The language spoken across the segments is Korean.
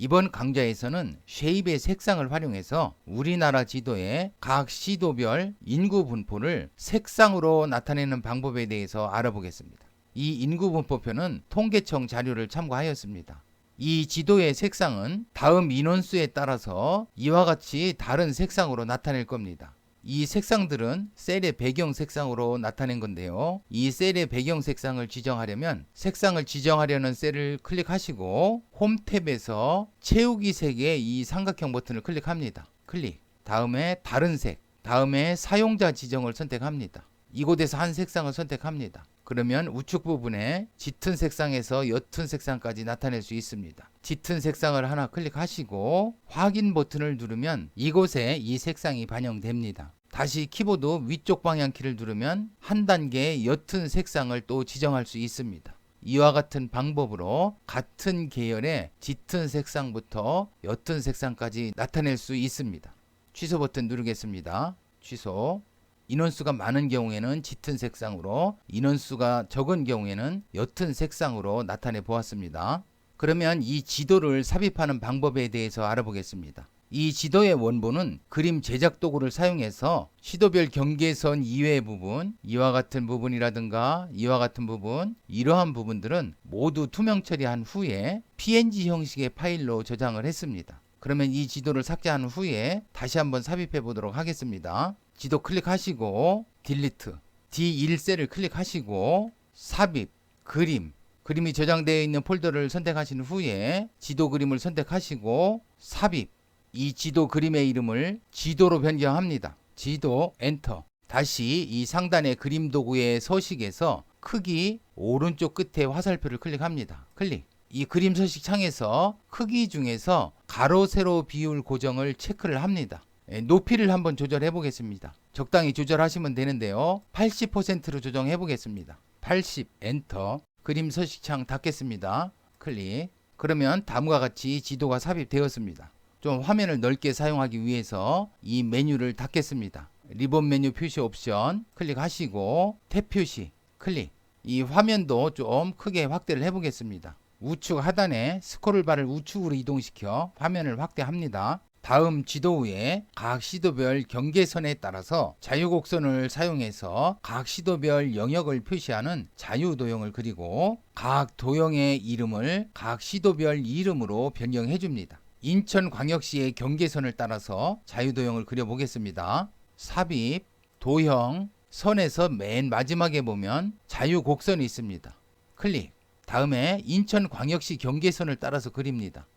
이번 강좌에서는 쉐입의 색상을 활용해서 우리나라 지도의 각 시도별 인구 분포를 색상으로 나타내는 방법에 대해서 알아보겠습니다. 이 인구 분포표는 통계청 자료를 참고하였습니다. 이 지도의 색상은 다음 인원수에 따라서 이와 같이 다른 색상으로 나타낼 겁니다. 이 색상들은 셀의 배경 색상으로 나타낸 건데요. 이 셀의 배경 색상을 지정하려면 색상을 지정하려는 셀을 클릭하시고 홈 탭에서 채우기 색의 이 삼각형 버튼을 클릭합니다. 클릭. 다음에 다른 색. 다음에 사용자 지정을 선택합니다. 이곳에서 한 색상을 선택합니다. 그러면 우측 부분에 짙은 색상에서 옅은 색상까지 나타낼 수 있습니다. 짙은 색상을 하나 클릭하시고 확인 버튼을 누르면 이곳에 이 색상이 반영됩니다. 다시 키보드 위쪽 방향키를 누르면 한 단계 옅은 색상을 또 지정할 수 있습니다. 이와 같은 방법으로 같은 계열의 짙은 색상부터 옅은 색상까지 나타낼 수 있습니다. 취소 버튼 누르겠습니다. 취소. 인원수가 많은 경우에는 짙은 색상으로, 인원수가 적은 경우에는 옅은 색상으로 나타내 보았습니다. 그러면 이 지도를 삽입하는 방법에 대해서 알아보겠습니다. 이 지도의 원본은 그림 제작 도구를 사용해서 시도별 경계선 이외의 부분, 이와 같은 부분이라든가 이와 같은 부분, 이러한 부분들은 모두 투명 처리한 후에 PNG 형식의 파일로 저장을 했습니다. 그러면 이 지도를 삭제한 후에 다시 한번 삽입해 보도록 하겠습니다. 지도 클릭하시고 딜리트, D1셀을 클릭하시고 삽입, 그림이 저장되어 있는 폴더를 선택하신 후에 지도 그림을 선택하시고 삽입, 이 지도 그림의 이름을 지도로 변경합니다. 지도, 엔터. 다시 이 상단의 그림 도구의 서식에서 크기 오른쪽 끝에 화살표를 클릭합니다. 클릭. 이 그림 서식 창에서 크기 중에서 가로 세로 비율 고정을 체크를 합니다. 높이를 한번 조절해 보겠습니다. 적당히 조절하시면 되는데요. 80%로 조정해 보겠습니다. 80 엔터. 그림 서식창 닫겠습니다. 클릭. 그러면 다음과 같이 지도가 삽입되었습니다. 좀 화면을 넓게 사용하기 위해서 이 메뉴를 닫겠습니다. 리본 메뉴 표시 옵션 클릭하시고 탭 표시 클릭. 이 화면도 좀 크게 확대를 해 보겠습니다. 우측 하단에 스크롤바를 우측으로 이동시켜 화면을 확대합니다. 다음 지도 위에 각 시도별 경계선에 따라서 자유곡선을 사용해서 각 시도별 영역을 표시하는 자유도형을 그리고 각 도형의 이름을 각 시도별 이름으로 변경해 줍니다. 인천광역시의 경계선을 따라서 자유도형을 그려보겠습니다. 삽입, 도형, 선에서 맨 마지막에 보면 자유곡선이 있습니다. 클릭. 다음에 인천광역시 경계선을 따라서 그립니다.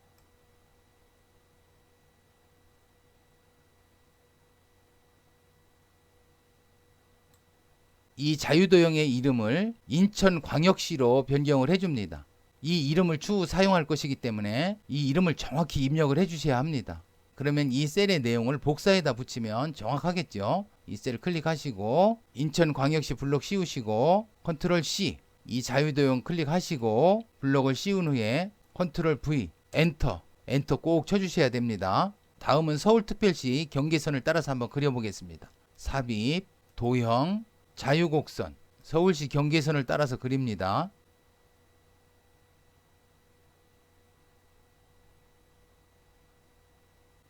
이 자유도형의 이름을 인천광역시로 변경을 해줍니다. 이 이름을 추후 사용할 것이기 때문에 이 이름을 정확히 입력을 해주셔야 합니다. 그러면 이 셀의 내용을 복사해다 붙이면 정확하겠죠. 이 셀을 클릭하시고 인천광역시 블록 씌우시고 컨트롤 C, 이 자유도형 클릭하시고 블록을 씌운 후에 컨트롤 V, 엔터 꼭 쳐주셔야 됩니다. 다음은 서울특별시 경계선을 따라서 한번 그려보겠습니다. 삽입, 도형, 자유곡선, 서울시 경계선을 따라서 그립니다.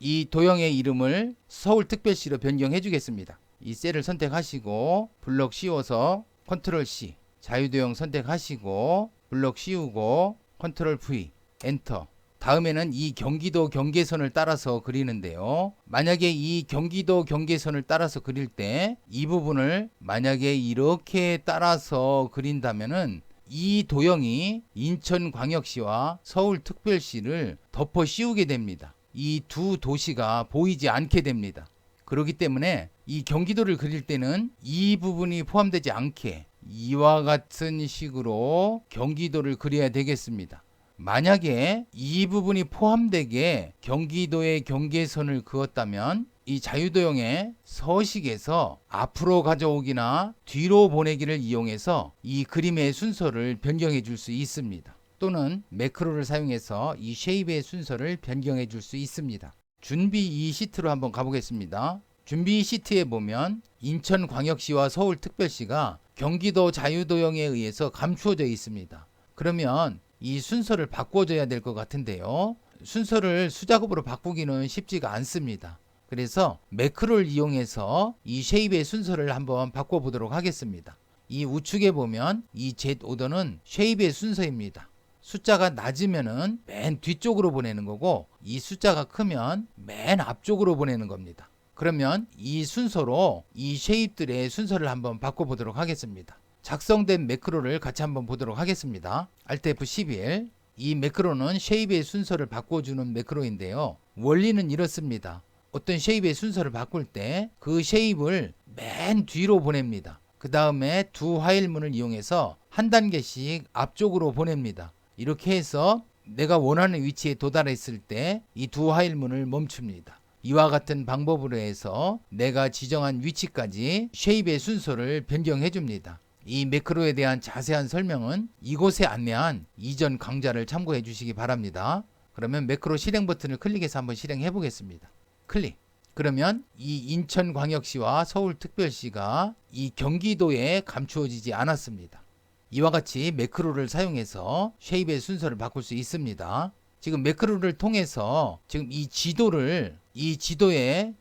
이 도형의 이름을 서울특별시로 변경해 주겠습니다. 이 셀을 선택하시고 블록 씌워서 컨트롤 C, 자유도형 선택하시고 블록 씌우고 컨트롤 V, 엔터. 다음에는 이 경기도 경계선을 따라서 그리는데요. 만약에 이 경기도 경계선을 따라서 그릴 때 이 부분을 만약에 이렇게 따라서 그린다면은 이 도형이 인천광역시와 서울특별시를 덮어 씌우게 됩니다. 이 두 도시가 보이지 않게 됩니다. 그렇기 때문에 이 경기도를 그릴 때는 이 부분이 포함되지 않게 이와 같은 식으로 경기도를 그려야 되겠습니다. 만약에 이 부분이 포함되게 경기도의 경계선을 그었다면 이 자유도형의 서식에서 앞으로 가져오기나 뒤로 보내기를 이용해서 이 그림의 순서를 변경해 줄 수 있습니다. 또는 매크로를 사용해서 이 쉐입의 순서를 변경해 줄 수 있습니다. 준비 이 시트로 한번 가보겠습니다. 준비 시트에 보면 인천광역시와 서울특별시가 경기도 자유도형에 의해서 감추어져 있습니다. 그러면 이 순서를 바꿔줘야 될 것 같은데요. 순서를 수작업으로 바꾸기는 쉽지가 않습니다. 그래서 매크로를 이용해서 이 쉐입의 순서를 한번 바꿔보도록 하겠습니다. 이 우측에 보면 이 Z 오더는 쉐입의 순서입니다. 숫자가 낮으면은 맨 뒤쪽으로 보내는 거고, 이 숫자가 크면 맨 앞쪽으로 보내는 겁니다. 그러면 이 순서로 이 쉐입들의 순서를 한번 바꿔보도록 하겠습니다. 작성된 매크로를 같이 한번 보도록 하겠습니다. Alt F11. 이 매크로는 쉐입의 순서를 바꿔주는 매크로인데요. 원리는 이렇습니다. 어떤 쉐입의 순서를 바꿀 때 그 쉐입을 맨 뒤로 보냅니다. 그 다음에 두 화일문을 이용해서 한 단계씩 앞쪽으로 보냅니다. 이렇게 해서 내가 원하는 위치에 도달했을 때 이 두 화일문을 멈춥니다. 이와 같은 방법으로 해서 내가 지정한 위치까지 쉐입의 순서를 변경해 줍니다. 이 매크로에 대한 자세한 설명은 이곳에 안내한 이전 강좌를 참고해 주시기 바랍니다. 그러면 매크로 실행 버튼을 클릭해서 한번 실행해 보겠습니다. 클릭. 그러면 이 인천광역시와 서울특별시가 이 경기도에 감추어지지 않았습니다. 이와 같이 매크로를 사용해서 쉐입의 순서를 바꿀 수 있습니다. 지금 매크로를 통해서 지금 이 지도의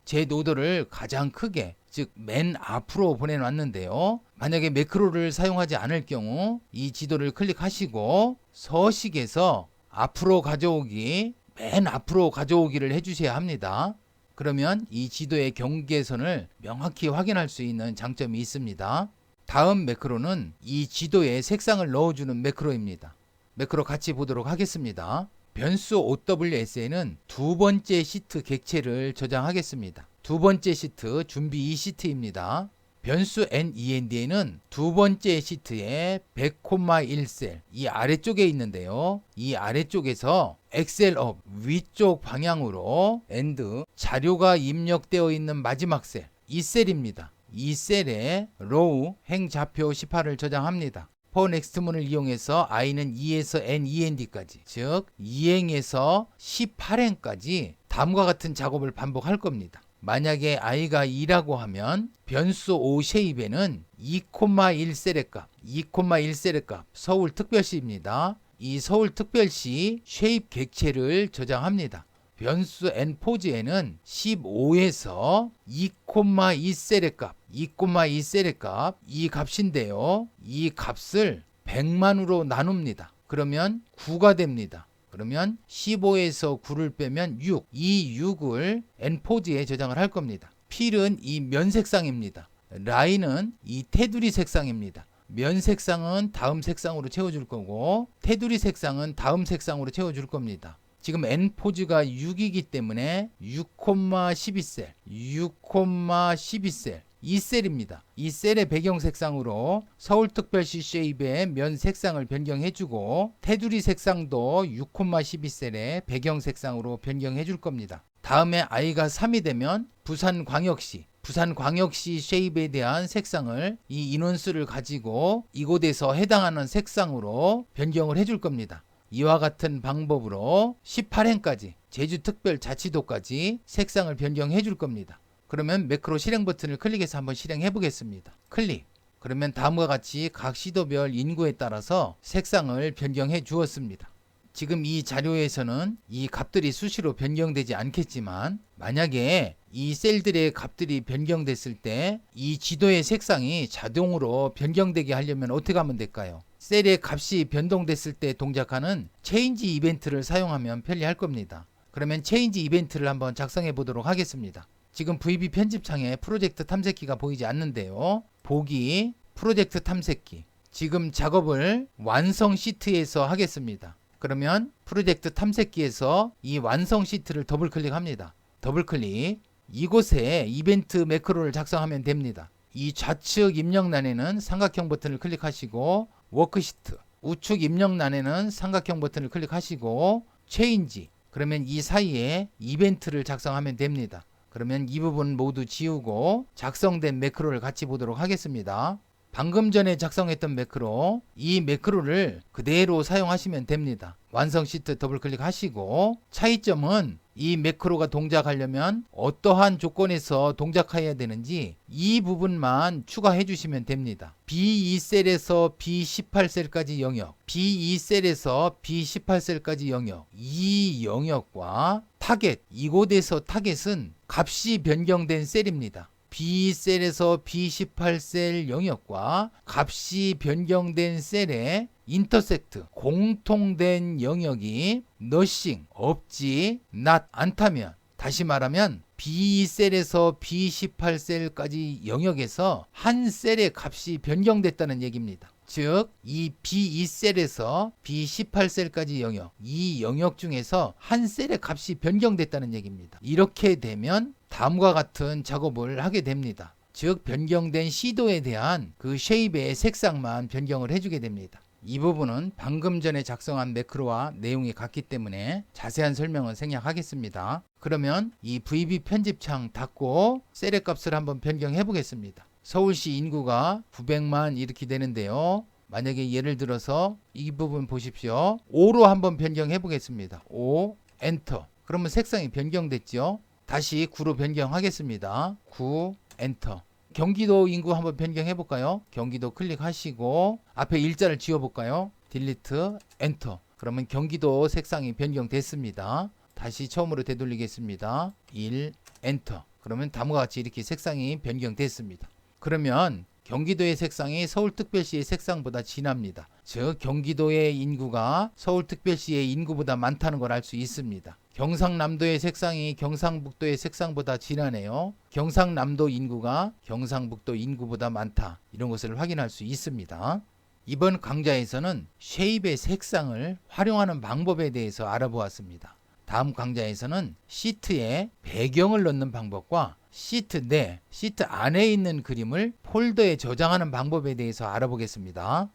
Z 오더를 가장 크게, 즉 맨 앞으로 보내놨는데요. 만약에 매크로를 사용하지 않을 경우 이 지도를 클릭하시고 서식에서 앞으로 가져오기, 맨 앞으로 가져오기를 해주셔야 합니다. 그러면 이 지도의 경계선을 명확히 확인할 수 있는 장점이 있습니다. 다음 매크로는 이 지도에 색상을 넣어주는 매크로입니다. 매크로 같이 보도록 하겠습니다. 변수 OWS에는 두 번째 시트 객체를 저장하겠습니다. 두 번째 시트 준비 2시트입니다. 변수 NEND에는 두 번째 시트에 100,1셀 이 아래쪽에 있는데요. 이 아래쪽에서 엑셀업 위쪽 방향으로 AND 자료가 입력되어 있는 마지막 셀, 이 셀입니다. 이 셀에 row 행좌표 18을 저장합니다. for next문을 이용해서 i는 2에서 NEND까지, 즉 2행에서 18행까지 다음과 같은 작업을 반복할 겁니다. 만약에 i가 2라고 하면 변수 O 쉐입에는 2,1셀의 값, 2,1셀의 값 서울특별시입니다. 이 서울특별시 쉐입 객체를 저장합니다. 변수 n포즈에는 15에서 2,2셀의 값, 2,2셀의 값, 이 값인데요. 이 값을 100만으로 나눕니다. 그러면 9가 됩니다. 그러면 15에서 9를 빼면 6, 이 6을 n포즈에 저장을 할 겁니다. 필은 이 면 색상입니다. 라인은 이 테두리 색상입니다. 면 색상은 다음 색상으로 채워줄 거고 테두리 색상은 다음 색상으로 채워줄 겁니다. 지금 n포즈가 6이기 때문에 6,12셀, 6,12셀 이 셀입니다. 이 셀의 배경 색상으로 서울특별시 쉐입의 면 색상을 변경해주고 테두리 색상도 6,12셀의 배경 색상으로 변경해줄 겁니다. 다음에 i가 3이 되면 부산광역시 쉐입에 대한 색상을 이 인원수를 가지고 이곳에서 해당하는 색상으로 변경을 해줄 겁니다. 이와 같은 방법으로 18행까지 제주특별자치도까지 색상을 변경해 줄 겁니다. 그러면 매크로 실행 버튼을 클릭해서 한번 실행해 보겠습니다. 클릭. 그러면 다음과 같이 각 시도별 인구에 따라서 색상을 변경해 주었습니다. 지금 이 자료에서는 이 값들이 수시로 변경되지 않겠지만 만약에 이 셀들의 값들이 변경됐을 때 이 지도의 색상이 자동으로 변경되게 하려면 어떻게 하면 될까요? 셀의 값이 변동됐을 때 동작하는 체인지 이벤트를 사용하면 편리할 겁니다. 그러면 체인지 이벤트를 한번 작성해 보도록 하겠습니다. 지금 VB 편집창에 프로젝트 탐색기가 보이지 않는데요. 보기, 프로젝트 탐색기. 지금 작업을 완성 시트에서 하겠습니다. 그러면 프로젝트 탐색기에서 이 완성 시트를 더블 클릭합니다. 더블 클릭. 이곳에 이벤트 매크로를 작성하면 됩니다. 이 좌측 입력란에는 삼각형 버튼을 클릭하시고 워크시트, 우측 입력란에는 삼각형 버튼을 클릭하시고 체인지, 그러면 이 사이에 이벤트를 작성하면 됩니다. 그러면 이 부분 모두 지우고 작성된 매크로를 같이 보도록 하겠습니다. 방금 전에 작성했던 매크로, 이 매크로를 그대로 사용하시면 됩니다. 완성 시트 더블 클릭하시고 차이점은 이 매크로가 동작하려면 어떠한 조건에서 동작해야 되는지 이 부분만 추가해 주시면 됩니다. B2셀에서 B18셀까지 영역, B2셀에서 B18셀까지 영역, 이 영역과 타겟, 이곳에서 타겟은 값이 변경된 셀입니다. B셀에서 B18셀 영역과 값이 변경된 셀의 인터섹트, 공통된 영역이 nothing, 없지, not, 않다면, 다시 말하면 B셀에서 B18셀까지 영역에서 한 셀의 값이 변경됐다는 얘기입니다. 즉, 이 B2셀에서 B18셀까지 영역, 이 영역 중에서 한 셀의 값이 변경됐다는 얘기입니다. 이렇게 되면 다음과 같은 작업을 하게 됩니다. 즉, 변경된 시도에 대한 그 쉐입의 색상만 변경을 해주게 됩니다. 이 부분은 방금 전에 작성한 매크로와 내용이 같기 때문에 자세한 설명은 생략하겠습니다. 그러면 이 VB 편집창 닫고 셀의 값을 한번 변경해 보겠습니다. 서울시 인구가 900만 이렇게 되는데요. 만약에 예를 들어서 이 부분 보십시오. 5로 한번 변경해 보겠습니다. 5 엔터. 그러면 색상이 변경됐죠. 다시 9로 변경하겠습니다. 9 엔터. 경기도 인구 한번 변경해 볼까요? 경기도 클릭하시고 앞에 일자를 지워 볼까요? 딜리트 엔터. 그러면 경기도 색상이 변경됐습니다. 다시 처음으로 되돌리겠습니다. 1 엔터. 그러면 다음과 같이 이렇게 색상이 변경됐습니다. 그러면 경기도의 색상이 서울특별시의 색상보다 진합니다. 즉 경기도의 인구가 서울특별시의 인구보다 많다는 걸 알 수 있습니다. 경상남도의 색상이 경상북도의 색상보다 진하네요. 경상남도 인구가 경상북도 인구보다 많다. 이런 것을 확인할 수 있습니다. 이번 강좌에서는 쉐입의 색상을 활용하는 방법에 대해서 알아보았습니다. 다음 강좌에서는 시트에 배경을 넣는 방법과 시트 내, 시트 안에 있는 그림을 폴더에 저장하는 방법에 대해서 알아보겠습니다.